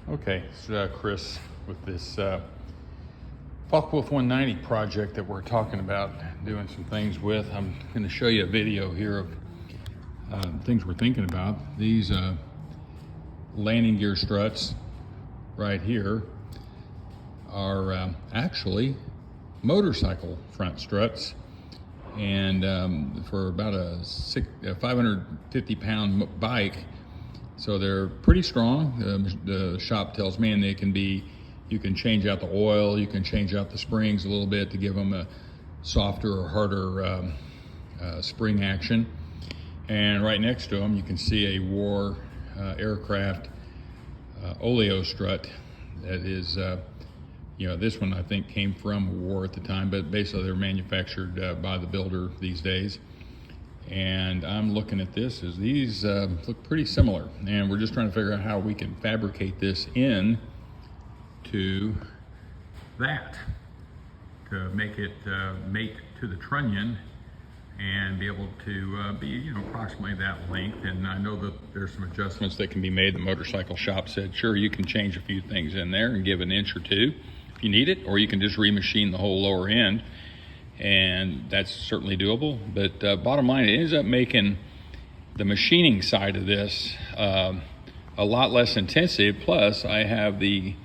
Okay, it's Chris with this Focke-Wulf 190 project that we're talking about doing some things with. I'm going to show you a video here of things we're thinking about. These landing gear struts right here are actually motorcycle front struts, and for about a 550-pound bike. So they're pretty strong. The shop tells me, and they can be, you can change out the oil, you can change out the springs a little bit to give them a softer or harder spring action. And right next to them, you can see a war aircraft oleo strut that is, this one I think came from war at the time, but basically they're manufactured by the builder these days. And I'm looking at this as these look pretty similar, and we're just trying to figure out how we can fabricate this in to that to make it mate to the trunnion and be able to be approximately that length. And I know that there's some adjustments that can be made. The motorcycle shop said sure, you can change a few things in there and give an inch or two if you need it, or you can just remachine the whole lower end, and that's certainly doable. But bottom line, it ends up making the machining side of this a lot less intensive. Plus, I have the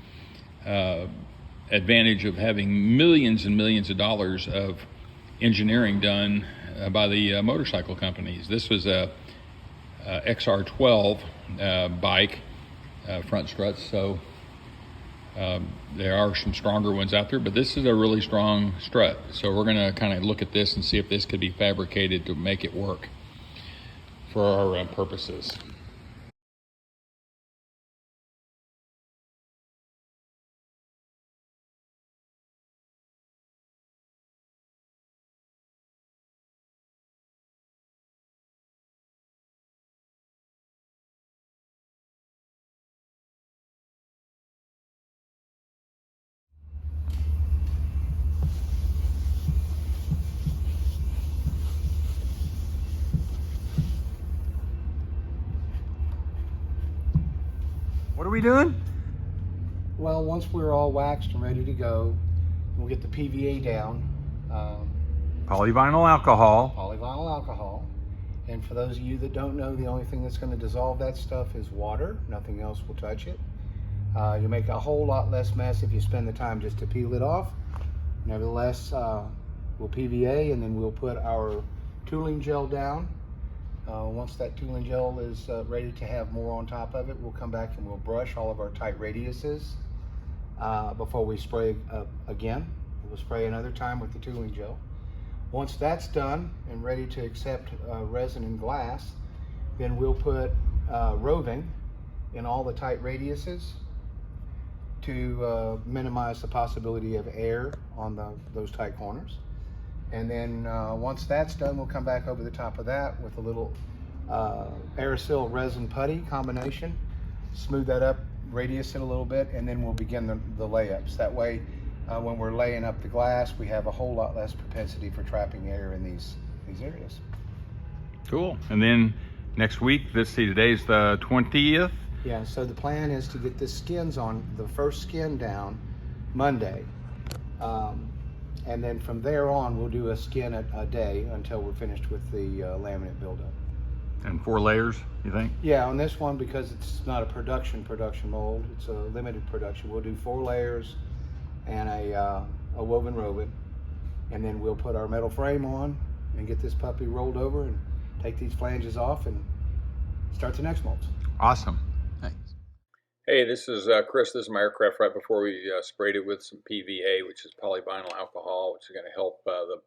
advantage of having millions and millions of dollars of engineering done by the motorcycle companies. This was a XR12 bike, front struts, so there are some stronger ones out there, but this is a really strong strut. So we're going to kind of look at this and see if this could be fabricated to make it work for our purposes. What are we doing? Well, once we're all waxed and ready to go, we'll get the PVA down. Polyvinyl alcohol. Polyvinyl alcohol. And for those of you that don't know, the only thing that's going to dissolve that stuff is water. Nothing else will touch it. You'll make a whole lot less mess if you spend the time just to peel it off. Nevertheless, we'll PVA, and then we'll put our tooling gel down. Once that tooling gel is ready to have more on top of it, we'll come back and we'll brush all of our tight radiuses before we spray again. We'll spray another time with the tooling gel. Once that's done and ready to accept resin and glass, then we'll put roving in all the tight radiuses to minimize the possibility of air on those tight corners. And then once that's done, we'll come back over the top of that with a little aerosol resin putty combination, smooth that up, radius it a little bit, and then we'll begin the layups. That way, when we're laying up the glass, we have a whole lot less propensity for trapping air in these areas. Cool. And then next week, today's the 20th. Yeah, so the plan is to get the skins on, the first skin down Monday. And then from there on, we'll do a skin a day until we're finished with the laminate buildup. And 4 layers, you think? Yeah, on this one, because it's not a production mold, it's a limited production. We'll do 4 layers and a woven robot, and then we'll put our metal frame on and get this puppy rolled over and take these flanges off and start the next molds. Awesome. Thanks. Hey, this is Chris. This is my aircraft right before we sprayed it with some PVA, which is polyvinyl alcohol, which is going to help the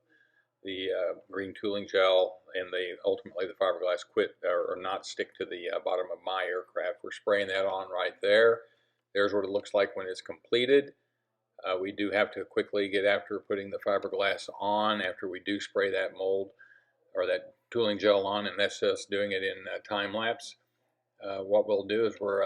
green tooling gel and ultimately the fiberglass quit or not stick to the bottom of my aircraft. We're spraying that on right there. There's what it looks like when it's completed. We do have to quickly get after putting the fiberglass on after we do spray that mold or that tooling gel on, and that's us doing it in time lapse. What we'll do is we're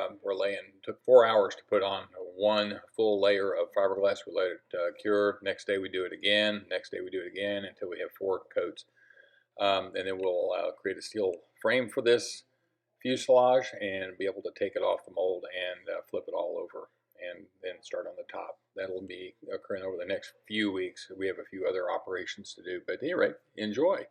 took 4 hours to put on 1 full layer of fiberglass. We let it cure. Next day we do it again. Next day we do it again until we have 4 coats. And then we'll create a steel frame for this fuselage and be able to take it off the mold and flip it all over and then start on the top. That'll be occurring over the next few weeks. We have a few other operations to do, but at any rate, enjoy.